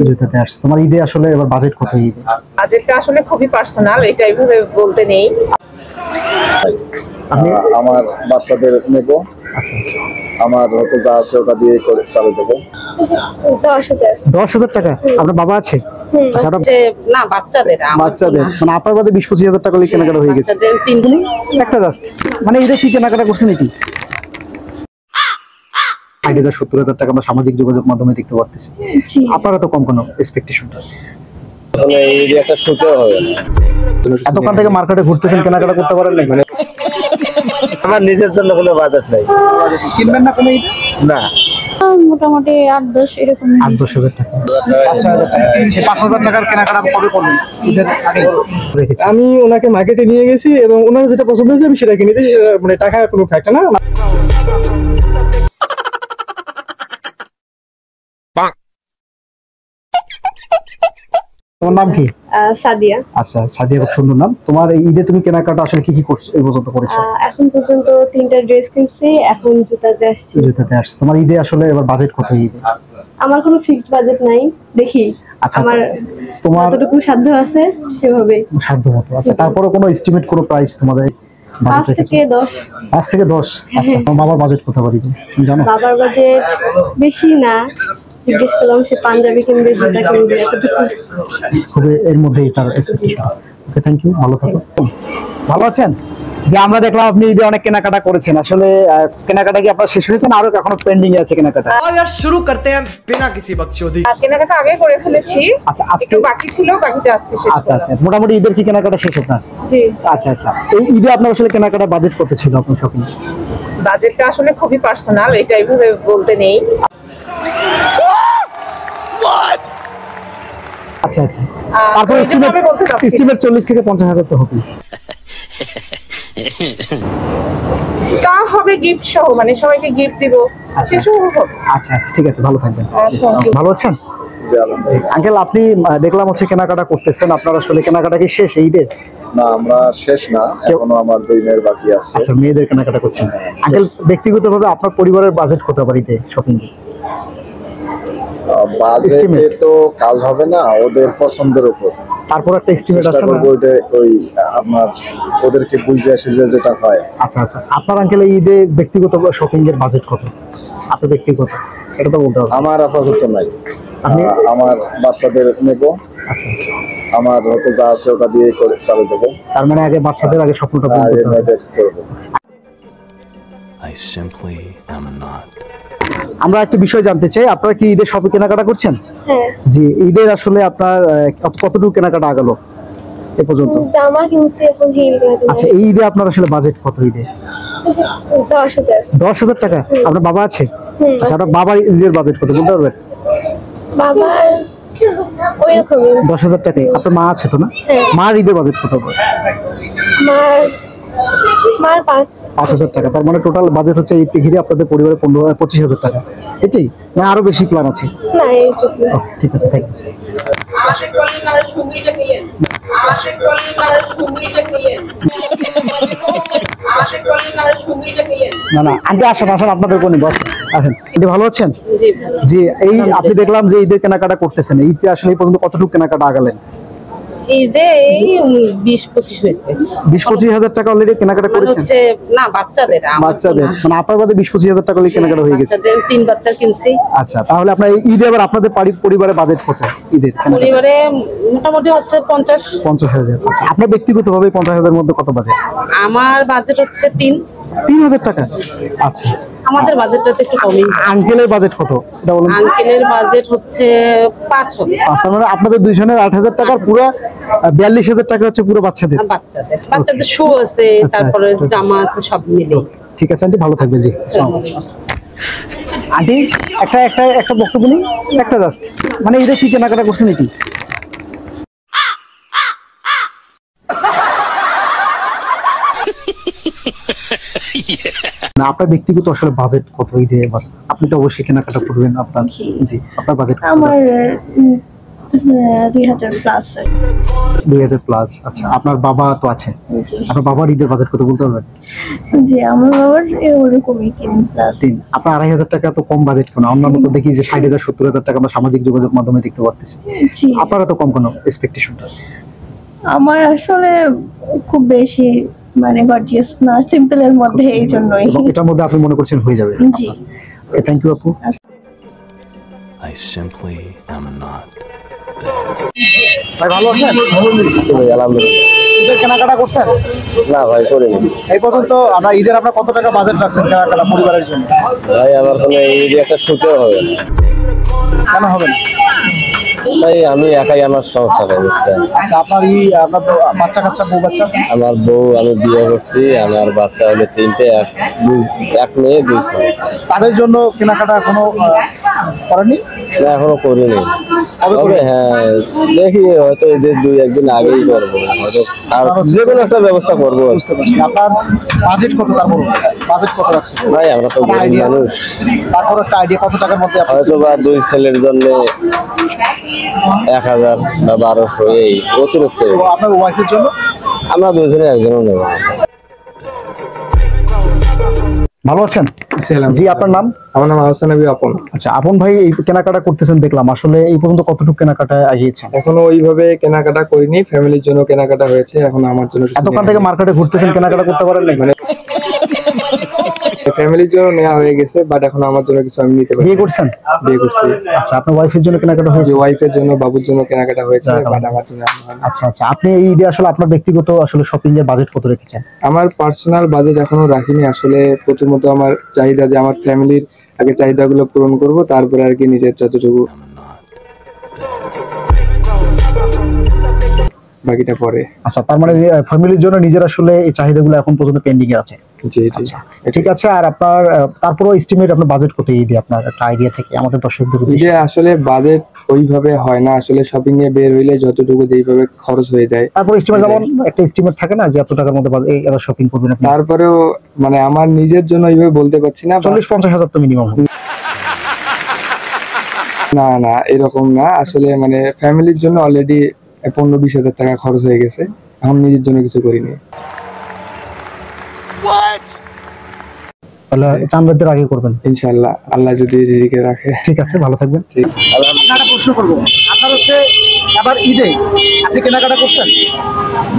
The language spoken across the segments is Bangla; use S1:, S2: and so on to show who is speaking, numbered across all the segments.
S1: জুতাতে আসছে। তোমার ঈদে আসলে এবার বাজেট কত? ঈদে
S2: বাজেটটা আসলে খুবই পার্সোনাল, এটা এইভাবে বলতে নেই।
S1: আপনি
S3: আমার বাচ্চাদের নেব।
S1: আচ্ছা,
S3: আমার হয়তো যা আছে ওটা দিয়ে করে চালু দেবো।
S4: 10,000।
S1: 10,000 টাকা। আপনার বাবা আছে? আচ্ছা,
S2: না, বাচ্চাদের
S1: বাচ্চাদের মানে আপনার বাদে 20-25,000 টাকা কেনাকাটা হয়ে গেছে একটা জাস্ট। মানে ঈদে কি কেনাকাটা করছেন নাকি? 60,000-70,000 টাকা আমরা সামাজিক যোগাযোগ মাধ্যমে দেখতে পারতেছি। আপনারা তো কম কোনো এক্সপেকটেশনটা
S3: তাহলে এই একটা শুতে হবে।
S1: এতক্ষণ থেকে মার্কেটে ঘুরতেছেন, কেনাকাটা করতে পারেন না?
S3: আমার নিজের জন্য কোনো বাজেট নাই।
S1: কিনবেন না কোনো?
S3: না,
S4: মোটামুটি 8-10 এরকম।
S1: 8-10,000 টাকা। 5,000 টাকা। 5,000 টাকার কেনাকাটা কবে করবেন? ঈদের আগে রেখেছি।
S5: আমি ওনাকে মার্কেটে নিয়ে গেছি এবং ওনার যেটা পছন্দ হয়েছে আমি সেটা কিনে দিয়েছি। মানে টাকা কোনো ফ্যাক্টর না।
S1: তোমার নাম কি?
S4: সাদিয়া।
S1: আচ্ছা, সাদিয়া, খুব সুন্দর নাম। তোমার এই ঈদে তুমি কেনাকাটা আসলে কি কি করছো এই পর্যন্ত করেছো?
S4: এখন পর্যন্ত 3টা ড্রেস কিনছি, এখন জুতাতে আসছি।
S1: জুতাতে আসছে। তোমার ঈদে আসলে এবার বাজেট কত? ঈদে
S4: আমার কোনো ফিক্সড বাজেট নাই, দেখি
S1: আচ্ছা
S4: আমার
S1: তোমার
S4: যতটুকু সাধ্য আছে সেভাবে।
S1: সাধ্য মতো। আচ্ছা, তারপরে কোনো এস্টিমেট কোনো প্রাইস তোমাদের
S4: 5 থেকে 10।
S1: 5 থেকে 10। আচ্ছা, তোমার বাবার বাজেট কত পারি তুমি জানো?
S4: বাবার বাজেট বেশি না, জিজ্ঞেস করলাম সে পাঞ্জাবি কিনবে, জুতা কিনবে, এতটুকু।
S1: খুবই এর মধ্যেই তার এক্সপেকটেশন। ওকে, থ্যাংক ইউ, ভালো থাকো। ভালো আছেন? যে আমরা দেখলাম আপনি ঈদে অনেক কেনাকাটা করেছেন, আসলে কেনাকাটা কি আপনার শেষ হয়েছে না আরো এখনো পেন্ডিং আছে কেনাকাটা?
S6: শুরু করতে हैं बिना किसी बकचोदी।
S2: কেনাকাটা আগে করে ফেলেছি।
S1: আচ্ছা, আজকে
S2: বাকি ছিল, বাকিটা আজকে শেষ।
S1: আচ্ছা আচ্ছা, মোটামুটি ঈদের কি কেনাকাটা শেষ আপনার?
S4: জি।
S1: আচ্ছা আচ্ছা, এই ঈদে আপনার আসলে কেনাকাটা বাজেট কত ছিল আপনার শপিং?
S2: বাজেটটা আসলে খুবই পার্সোনাল, এটা এইভাবে বলতে নেই।
S1: আচ্ছা আচ্ছা, তারপর এস্টিমেট 40 থেকে 50,000 তো হবে।
S2: তা হবে গিফট সহ, মানে সবাইকে গিফট দিব।
S1: আচ্ছা আচ্ছা, ঠিক আছে, ভালো থাকবেন। ভালো আছেন? আঙ্কেল, আপনি দেখলাম হচ্ছে কেনাকাটা করতেছেন, আপনার আসলে কেনাকাটা কি শেষ ঈদের?
S3: না, আমরা শেষ না, এখনো আমার 2 মেয়ের বাকি আছে।
S1: আচ্ছা, মেয়েদের কেনাকাটা করছেন। আঙ্কেল, ব্যক্তিগতভাবে আপনার পরিবারের বাজেট কত পারে ঈদে শপিং?
S3: বাজেটে তো কাজ হবে না, ওদের পছন্দের উপর।
S1: তারপর একটা এস্টিমেট আছে না?
S3: ওই আপনার ওদেরকে বুঝে সুঝে যেটা হয়।
S1: আচ্ছা আচ্ছা, আপনার আঙ্কেল এই ঈদে ব্যক্তিগত শপিং এর বাজেট কত? আপনার ব্যক্তিগত এটা তো বলতে হবে।
S3: আমার আপাতত নাই।
S1: আপনি
S3: আমার বাচ্চাদের নেব।
S1: আচ্ছা,
S3: আমার হয়তো যা আছে ওটা দিয়ে করে চালু দেবো।
S1: তার মানে আগে বাচ্চাদের আগে স্বপ্নটা পূরণ করতে হবে।
S7: I simply am not.
S1: আমরা একটা বিষয় জানতে চাই, আপনারা কি ঈদের শপিং কেনাকাটা করছেন?
S4: হ্যাঁ।
S1: জি, ঈদের আসলে আপনার কতটুকু কেনাকাটা আগালো এ পর্যন্ত?
S4: জামা কিনছি, এখন হিল কিনছি।
S1: আচ্ছা, এই ঈদে আপনার আসলে বাজেট কত ঈদে?
S4: 10,000।
S1: 10,000 টাকা। আপনার বাবা আছে? আচ্ছা, আপনার বাবার ঈদের বাজেট কত বলতে পারবেন?
S4: বাবার ওইরকমই
S1: 10,000 টাকাই। আপনার মা আছে তো না? মার ঈদের বাজেট কত?
S4: মার
S1: 5,000 টাকা। তার মানে টোটাল বাজেট হচ্ছে ঈদকে ঘিরে আপনাদের পরিবারে 25,000 টাকা। এটাই না আরো বেশি প্ল্যান আছে?
S4: না, এইটুকু।
S1: ঠিক আছে, থ্যাংক ইউ। না না, আন্টি আসেন আসেন, আপনাদের কোন বস আসেন। আন্টি ভালো আছেন? জি, এই আপনি দেখলাম যে ঈদের কেনাকাটা করতেছেন, ঈদে আসলে এই পর্যন্ত কতটুকু কেনাকাটা আগালেন?
S2: ঈদে 20-25 হয়েছে।
S1: 20-25,000 টাকা অলরেডি কেনাকাটা করেছেন?
S2: না, বাচ্চাদের
S1: মানে আপনার বাদে 20-25,000 টাকা অলরেডি কেনাকাটা হয়ে গেছে।
S2: 3 বাচ্চা কিনছি।
S1: আচ্ছা, তাহলে আপনার এই ঈদে আবার আপনাদের পরিবারের বাজেট কত ঈদের কেনাকাটা?
S2: পরিবারে মোটামুটি হচ্ছে
S1: 50,000। আচ্ছা, আপনার ব্যক্তিগতভাবে 50,000 এর মধ্যে কত বাজেট?
S2: আমার বাজেট হচ্ছে
S1: 3,000 টাকা। আচ্ছা,
S2: আমাদের বাজেটটা একটু কমই।
S1: আঙ্কেলের বাজেট কত এটা বলুন?
S2: আঙ্কেলের বাজেট হচ্ছে 5 হবে।
S1: তার মানে আপনাদের দুইজনের 8,000 টাকার, পুরো 42,000 টাকা হচ্ছে পুরো বাচ্চাদের।
S2: বাচ্চাদের শু আছে, তারপরে জামা আছে, সব মিলে।
S1: ঠিক আছে আন্টি, ভালো থাকবেন। জি, আন্টি একটা বক্তব্য নেই, একটা জাস্ট, মানে ঈদে কি কেনাকাটা করছেন নাকি? না, আপনার ব্যক্তিগত আসলে বাজেট কত ঈদে এবার? আপনি তো অবশ্যই কেনাকাটা করবেন আপনার। জি, আপনার বাজেট
S4: আমার 2000 প্লাস।
S1: 2000 প্লাস। আচ্ছা, আপনার বাবা তো আছে,
S4: জি
S1: আপনার বাবার ঈদের বাজেট কত বলতে পারবেন?
S4: জি, আমার বাবার ওরকমই 3 প্লাস।
S1: 3। আপনার 2500 টাকা তো কম বাজেট কেন? অন্যান্য তো দেখি যে 60,000 70,000 টাকা আমরা সামাজিক যোগাযোগ মাধ্যমে দেখতে পারতেছি,
S4: জি,
S1: আপনারা তো কম কেন এক্সপেকটেশনটা?
S4: আমার আসলে খুব বেশি মানে গর্জিয়াস না, সিম্পলের মধ্যে, এই জন্যই।
S1: এবং এটার মধ্যে আপনি মনে করছেন হয়ে যাবে?
S4: জি।
S1: ওকে, থ্যাংক ইউ আপু।
S7: I simply am not.
S1: ভাই ভালো আছেন?
S3: আলহামদুলিল্লাহ।
S1: ঈদের কেনাকাটা করছেন?
S3: না ভাই করিনি
S1: এই পর্যন্ত আমরা ঈদের আপনার কত টাকা বাজেট রাখছেন কেনাকাটা পরিবারের জন্য?
S3: ভাই, আমার কোনো এই একটা শুটেও হবে না।
S1: কেন হবে না?
S3: ভাই আমি একাই আমার সংসার বুঝছেন।
S1: আচ্ছা, আপনার আপনার তো বাচ্চা কাচ্চা, বউ বাচ্চা আছে?
S3: আমার বউ, আমি বিয়ে করছি, আমার বাচ্চা হলো 3টে, এক মেয়ে 2 ছেলে।
S1: তাদের জন্য কেনাকাটা এখনো করেননি?
S3: না এখনো করিনি, তবে হ্যাঁ দেখি হয়তো এদের 2-1 দিন আগেই করবো, হয়তো আর যে কোনো একটা ব্যবস্থা করবো।
S1: বুঝতে পারছি। আপনার বাজেট কত? তারপর বাজেট কত রাখছেন?
S3: ভাই আমরা তো গরিব মানুষ,
S1: তারপর একটা আইডিয়া কত টাকার মধ্যে আপনি?
S3: হয়তো বা 2 ছেলের জন্য 1000 বা 1200 এই অতিরিক্ত।
S1: তো আপনার ওয়াইফের জন্য?
S3: আমরা দুজনে একজনও নেব।
S1: ভালো আছেন? জি, আপনার নাম?
S5: আমার নাম আহসান আবি আপন।
S1: আচ্ছা, আপন ভাই এই কেনাকাটা করতেছেন দেখলাম, আসলে এই পর্যন্ত কতটুকু কেনাকাটা আগিয়েছেন?
S5: এখনো ওইভাবে কেনাকাটা করিনি, ফ্যামিলির জন্য কেনাকাটা হয়েছে, এখন আমার জন্য কিছু
S1: এতক্ষণ থেকে মার্কেটে ঘুরতেছেন, কেনাকাটা করতে পারেন নাই?
S5: ফ্যামিলির জন্য নেওয়া হয়ে গেছে, বাট এখন আমার জন্য কিছু আমি নিতে পারি।
S1: বিয়ে করছেন?
S5: বিয়ে করছি।
S1: আচ্ছা, আপনার ওয়াইফের জন্য কেনাকাটা হয়েছে?
S5: ওয়াইফের জন্য, বাবুর জন্য কেনাকাটা হয়েছে,
S1: যাক,
S5: বাট আমার জন্য এখনো হয়নি।
S1: আচ্ছা আচ্ছা, আপনি এই ঈদে আসলে আপনার ব্যক্তিগত আসলে শপিং এর বাজেট কত রেখেছেন?
S5: আমার পার্সোনাল বাজেট এখনো রাখিনি আসলে। প্রথমত আমার চাহিদা যে আমার ফ্যামিলির আগে চাহিদাগুলো পূরণ করব, তারপরে আর কি নিজের যতটুকু বাকিটা পরে।
S1: আচ্ছা, তার মানে ফ্যামিলির জন্য নিজের আসলে এই চাহিদাগুলো এখন পর্যন্ত পেন্ডিং এ আছে।
S5: জি জি,
S1: আচ্ছা, ঠিক আছে। আর আপনার তারপরও এস্টিমেট আপনার বাজেট কত ঈদে, আপনার একটা আইডিয়া থেকে আমাদের দর্শকদের
S5: যে
S1: উদ্দেশ্যে?
S5: আসলে বাজেট ওইভাবে হয় না আসলে, শপিং এ বের হইলে যতটুকু যেইভাবে খরচ হয়ে যায়,
S1: তারপর এস্টিমেট যেমন একটা এস্টিমেট থাকে না যে এত টাকার মধ্যে এরা শপিং করবেন আপনি?
S5: তারপরেও মানে আমার নিজের জন্য এইভাবে বলতে পারছি না।
S1: 40-50 হাজার তো মিনিমাম।
S5: না না, এরকম না আসলে, মানে ফ্যামিলির জন্য অলরেডি 15-20 হাজার টাকা খরচ হয়ে গেছে, এখন নিজের জন্য কিছু করিনি।
S1: তাহলে চাঁদের আগে করবেন
S5: ইনশাআল্লাহ, আল্লাহ যদি রিজিকে রাখে।
S1: ঠিক আছে, ভালো থাকবেন।
S5: ঠিক।
S1: একটা প্রশ্ন করবো, আপনার হচ্ছে আবার ঈদে আপনি কেনাকাটা করছেন?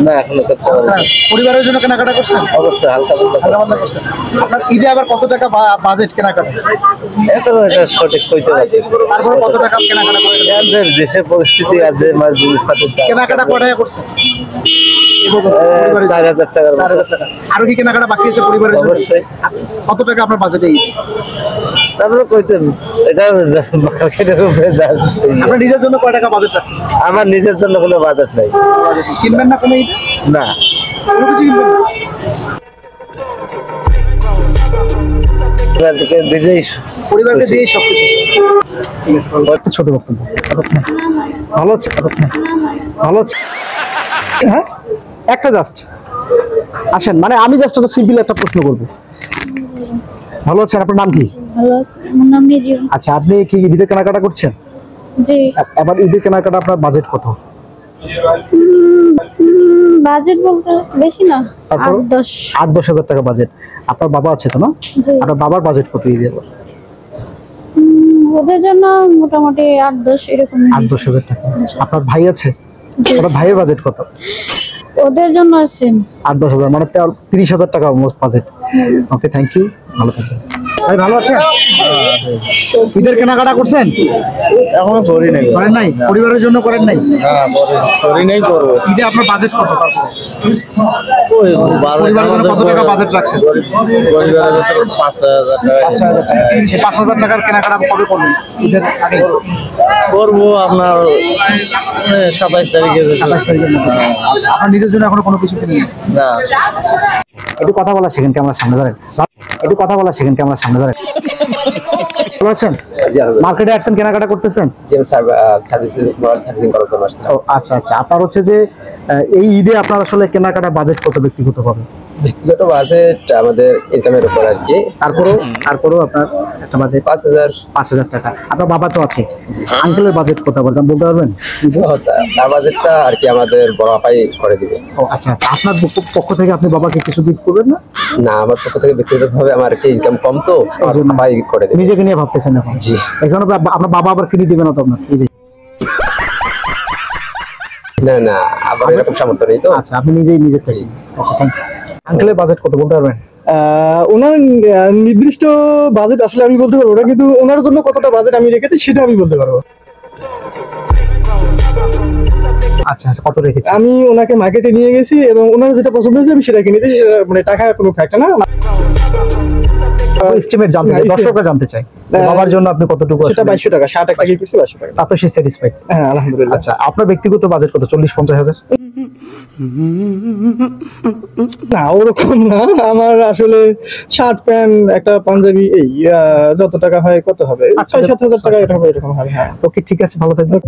S3: না এখনো করতে পারিনি।
S1: পরিবারের জন্য কেনাকাটা করছেন?
S3: অবশ্যই হালকা
S1: হালকা করছেন। আপনার ঈদে আবার কত টাকা বাজেট কেনাকাটা?
S3: এটা সঠিক কইতে পারছি না।
S1: তারপরে কত টাকা কেনাকাটা করছেন?
S3: আমাদের দেশের পরিস্থিতি আছে, মানে জিনিসপাতির দাম।
S1: কেনাকাটা কয় টাকা করছেন?
S3: 4000 টাকার মতো।
S1: 4000 টাকা। আরো কি কেনাকাটা বাকি আছে পরিবারের জন্য?
S3: অবশ্যই।
S1: কত টাকা আপনার বাজেটে?
S3: তারপরে কইতে এটা মার্কেটের উপরে যাচ্ছে।
S1: আপনার নিজের জন্য কয় টাকা বাজেট রাখছেন?
S3: আমার নিজের জন্য কোনো বাজেট নাই।
S1: কিনবেন না কোনো ঈদে?
S3: না
S1: কোনো কিছু কিনবেন না? পরিবারকে দিয়েই সবকিছু। ঠিক আছে, একটা ছোট বক্তব্য। ভালো আছে? ভালো আছে? হ্যাঁ, একটা জাস্ট আসেন, মানে আমি জাস্ট একটা সিম্পল একটা প্রশ্ন করবো। ভালো আছেন? আপনার নাম কি?
S4: ভালো আছে, আমার নাম নিজে।
S1: আচ্ছা, আপনি কি ঈদের কেনাকাটা করছেন?
S4: জি।
S1: এবার ঈদের কেনাকাটা আপনার বাজেট কত?
S4: বাজেট বলতে বেশি না,
S1: তারপর? 8-10 হাজার টাকা বাজেট। আপনার বাবা আছে তো না?
S4: জি।
S1: আপনার বাবার বাজেট কত ঈদের?
S4: ওদের জন্য মোটামুটি 8-10 এরকম।
S1: 8-10 হাজার টাকা। আপনার ভাই আছে?
S4: জি।
S1: আপনার ভাইয়ের বাজেট কত?
S4: ওদের জন্য আছে
S1: 8-10 হাজার, মানে 30 হাজার টাকা almost budget. Okay, thank you, ভালো থাকবেন। ভাই ভালো আছেন? ঈদের কেনাকাটা করছেন?
S3: এখনো করি নাই।
S1: করেন নাই? পরিবারের জন্য করেন নাই?
S3: করি নাই, করবো।
S1: ঈদে আপনার বাজেট কত? পরিবারের জন্য কত টাকা বাজেট রাখছেন?
S3: 5,000 টাকা।
S1: এই 5,000 টাকার কেনাকাটা কবে করবেন? ঈদের আগে?
S3: করবো আপনার 27 তারিখে।
S1: 27 তারিখের মধ্যে। আপনার নিজের জন্য এখনো কোনো কিছু কিনেন?
S3: না
S1: একটু কথা বলা সেখান ক্যামেরার সামনে ধরেন। একটু কথা বলা সেখান ক্যামেরার সামনে ধরেন। ভালো আছেন? মার্কেটে আসছেন, কেনাকাটা করতেছেন? ও আচ্ছা আচ্ছা, আপনার হচ্ছে যে এই ঈদে আপনার আসলে কেনাকাটা বাজেট কত ব্যক্তিগত ভাবে?
S3: ব্যক্তিগত বাজেট আমাদের ইনকামের উপর আর কি।
S1: তারপরেও আপনার একটা বাজেট 5,000 টাকা। আপনার বাবা তো আছে, আঙ্কেলের বাজেট কত বলতে পারবেন?
S3: তার বাজেটটা আর কি আমাদের বড় আপাই করে দিবে।
S1: ও আচ্ছা আচ্ছা, আপনার পক্ষ থেকে আপনি বাবাকে কিছু গিফট করবেন না?
S3: না, আমার পক্ষ থেকে ব্যক্তিগতভাবে আমার কি ইনকাম কম, তো আমার আপাই করে দিবে।
S1: নিজেকে নিয়ে ভাবতেছেন এখন?
S3: জি।
S1: এখন আপনার বাবা আবার কিনে দিবে না তো আপনার ঈদে?
S3: না না, আমার এরকম সামর্থ্য নেই তো।
S1: আচ্ছা, আপনি নিজের থেকে। ওকে, থ্যাংক ইউ। আঙ্কেলের বাজেট কত বলতে পারবেন?
S8: ওনার নির্দিষ্ট বাজেট আসলে আমি বলতে পারবো না, কিন্তু ওনার জন্য কতটা বাজেট আমি রেখেছি সেটা আমি বলতে পারবো।
S1: আচ্ছা আচ্ছা, কত রেখেছি?
S8: আমি ওনাকে মার্কেটে নিয়ে গেছি এবং ওনার যেটা পছন্দ হয়েছে আমি সেটা কিনে দিয়েছি। সেটা মানে টাকা কোনো ফ্যাক্টর না।
S1: এস্টিমেট জানতে চাই, দর্শকরা জানতে চাই বাবার জন্য আপনি কতটুকু?
S8: সেটা 2200 টাকা, 60 টাকা কি করছি, 2200 টাকা।
S1: তা তো সে স্যাটিসফাইড?
S8: হ্যাঁ, আলহামদুলিল্লাহ।
S1: আচ্ছা, আপনার ব্যক্তিগত বাজেট কত? 40-50 হাজার?
S8: না, ওরকম না। আমার আসলে শার্ট প্যান্ট, একটা পাঞ্জাবি, এই যত টাকা হয় কত হবে, 6-7 হাজার টাকা এরকম হবে। হ্যাঁ,
S1: ওকে, ঠিক আছে, ভালো থাকবেন।